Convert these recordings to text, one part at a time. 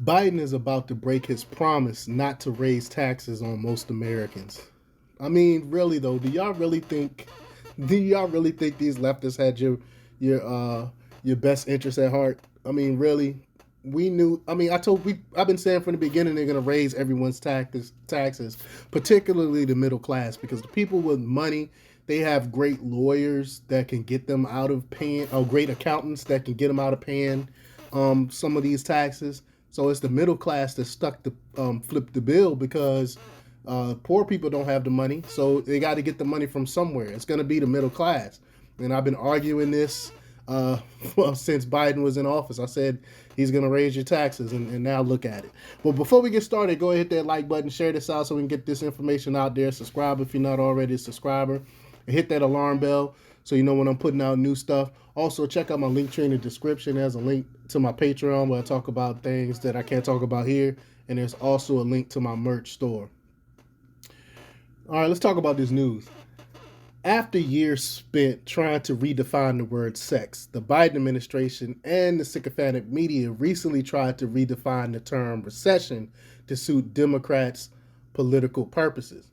Biden is about to break his promise not to raise taxes on most Americans. I mean, really though, do y'all really think these leftists had your best interest at heart? I mean, really? We knew. I mean, I've been saying from the beginning they're going to raise everyone's taxes, particularly the middle class, because the people with money, they have great lawyers that can get them out of paying, or great accountants that can get them out of paying some of these taxes. So it's the middle class that stuck to flip the bill because poor people don't have the money, so they got to get the money from somewhere. It's going to be the middle class, and I've been arguing this well, since Biden was in office. I said he's going to raise your taxes, and now look at it. But before we get started, go ahead, hit that like button, share this out so we can get this information out there. Subscribe if you're not already a subscriber, and hit that alarm bell so you know when I'm putting out new stuff. Also, check out my link tree in the description. There's a link to my Patreon where I talk about things that I can't talk about here, and there's also a link to my merch store. All right, let's talk about this news. After years spent trying to redefine the word sex, the Biden administration and the sycophantic media recently tried to redefine the term recession to suit Democrats' political purposes.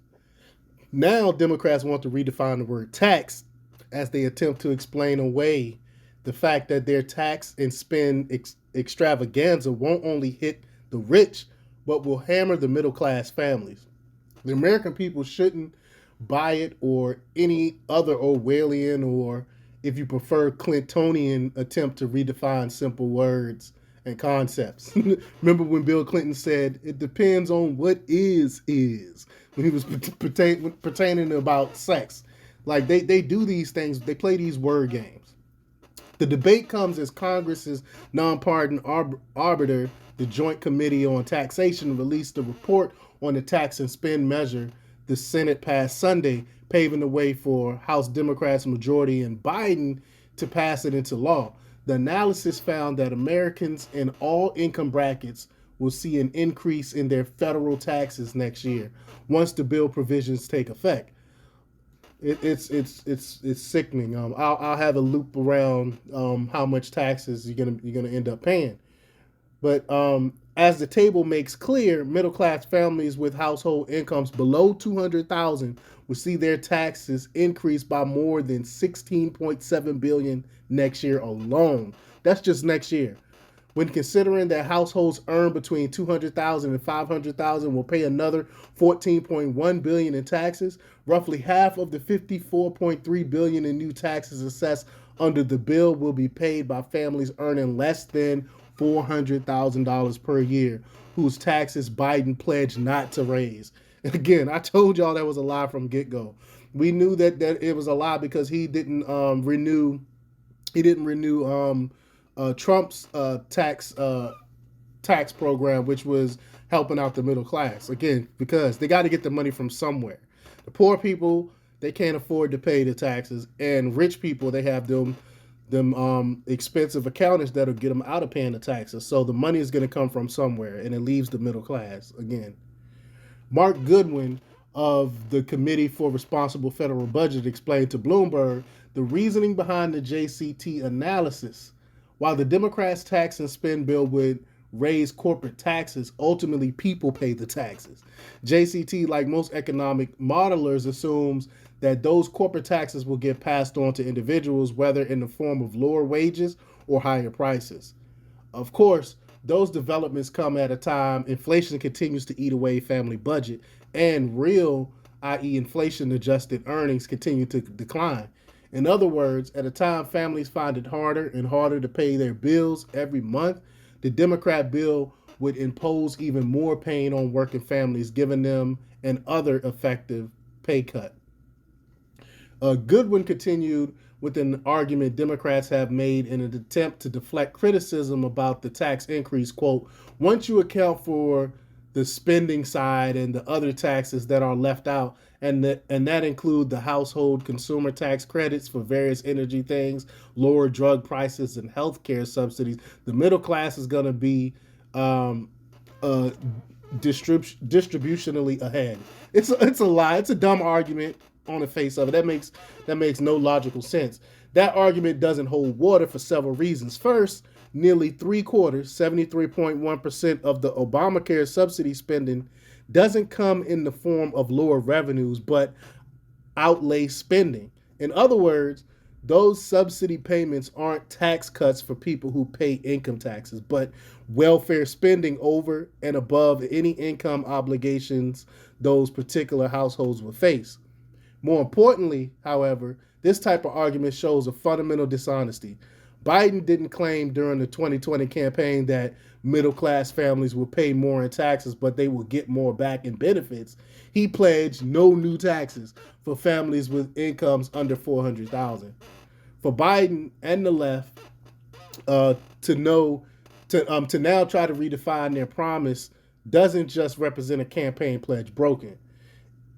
Now, Democrats want to redefine the word tax as they attempt to explain away the fact that their tax and spend extravaganza won't only hit the rich, but will hammer the middle class families. The American people shouldn't buy it or any other Orwellian or, if you prefer, Clintonian attempt to redefine simple words and concepts. Remember when Bill Clinton said, it depends on what is, when he was pertaining about sex. Like, they do these things, they play these word games. The debate comes as Congress's nonpartisan arbiter, the Joint Committee on Taxation, released a report on the tax and spend measure the Senate passed Sunday, paving the way for House Democrats' majority and Biden to pass it into law. The analysis found that Americans in all income brackets will see an increase in their federal taxes next year once the bill provisions take effect. It's sickening. I'll have a loop around how much taxes you're gonna end up paying. But as the table makes clear, middle class families with household incomes below 200,000 will see their taxes increase by more than 16.7 billion next year alone. That's just next year. When considering that households earn between 200,000 and 500,000 will pay another 14.1 billion in taxes, roughly half of the 54.3 billion in new taxes assessed under the bill will be paid by families earning less than $400,000 per year, whose taxes Biden pledged not to raise. And again, I told y'all that was a lie from get-go. We knew that it was a lie because he didn't renew Trump's tax program, which was helping out the middle class. Again, because they got to get the money from somewhere. The poor people, they can't afford to pay the taxes, and rich people, they have them expensive accountants that'll get them out of paying the taxes. So the money is going to come from somewhere, and it leaves the middle class again. Mark Goodwin of the Committee for Responsible Federal Budget explained to Bloomberg the reasoning behind the JCT analysis. While the Democrats' tax and spend bill would raise corporate taxes, ultimately people pay the taxes. JCT, like most economic modelers, assumes that those corporate taxes will get passed on to individuals, whether in the form of lower wages or higher prices. Of course, those developments come at a time inflation continues to eat away family budget, and real, i.e. inflation-adjusted earnings continue to decline. In other words, at a time families find it harder and harder to pay their bills every month, the Democrat bill would impose even more pain on working families, giving them an other effective pay cut. Goodwin continued with an argument Democrats have made in an attempt to deflect criticism about the tax increase. Quote, once you account for the spending side and the other taxes that are left out, and that include the household consumer tax credits for various energy things, lower drug prices, and healthcare subsidies, the middle class is going to be distributionally ahead. It's a lie. It's a dumb argument on the face of it. That makes no logical sense. That argument doesn't hold water for several reasons. First, Nearly three quarters, 73.1% of the Obamacare subsidy spending doesn't come in the form of lower revenues, but outlay spending. In other words, those subsidy payments aren't tax cuts for people who pay income taxes, but welfare spending over and above any income obligations those particular households will face. More importantly, however, this type of argument shows a fundamental dishonesty. Biden didn't claim during the 2020 campaign that middle class families will pay more in taxes, but they will get more back in benefits. He pledged no new taxes for families with incomes under $400,000. For Biden and the left to now try to redefine their promise doesn't just represent a campaign pledge broken.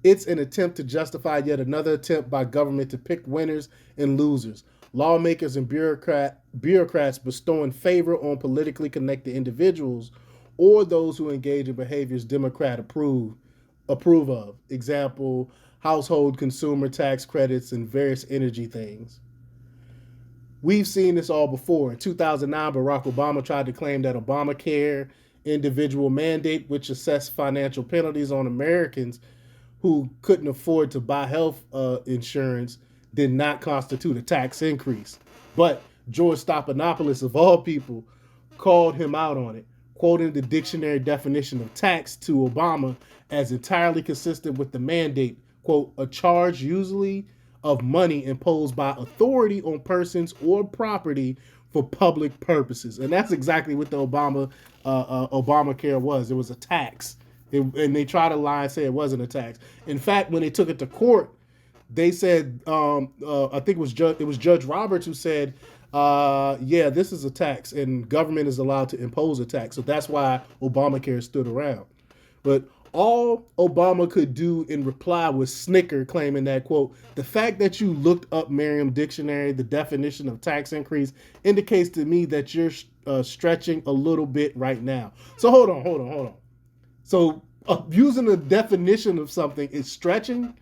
It's an attempt to justify yet another attempt by government to pick winners and losers, lawmakers and bureaucrats bestowing favor on politically connected individuals or those who engage in behaviors Democrats approve of. Example, household consumer tax credits and various energy things. We've seen this all before. In 2009, Barack Obama tried to claim that Obamacare individual mandate, which assessed financial penalties on Americans who couldn't afford to buy health insurance, did not constitute a tax increase. But George Stephanopoulos, of all people, called him out on it, quoting the dictionary definition of tax to Obama as entirely consistent with the mandate, quote, a charge usually of money imposed by authority on persons or property for public purposes. And that's exactly what the Obamacare was. It was a tax. And they try to lie and say it wasn't a tax. In fact, when they took it to court, they said, I think it was Judge Roberts who said, yeah, this is a tax and government is allowed to impose a tax. So that's why Obamacare stood around. But all Obama could do in reply was snicker, claiming that, quote, the fact that you looked up Merriam Dictionary, the definition of tax increase, indicates to me that you're stretching a little bit right now. So hold on. So using the definition of something is stretching.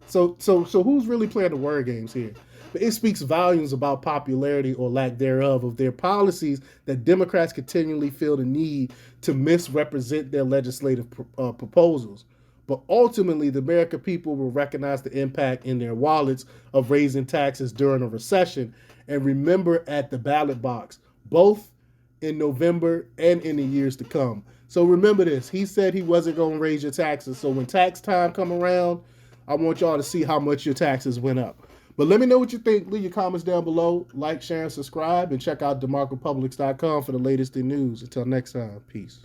So who's really playing the word games here? But it speaks volumes about popularity or lack thereof of their policies that Democrats continually feel the need to misrepresent their legislative proposals. But ultimately, the American people will recognize the impact in their wallets of raising taxes during a recession and remember at the ballot box, both in November and in the years to come. So remember this. He said he wasn't going to raise your taxes. So when tax time come around, I want y'all to see how much your taxes went up. But let me know what you think. Leave your comments down below. Like, share, and subscribe. And check out DeMarcoPublix.com for the latest in news. Until next time, peace.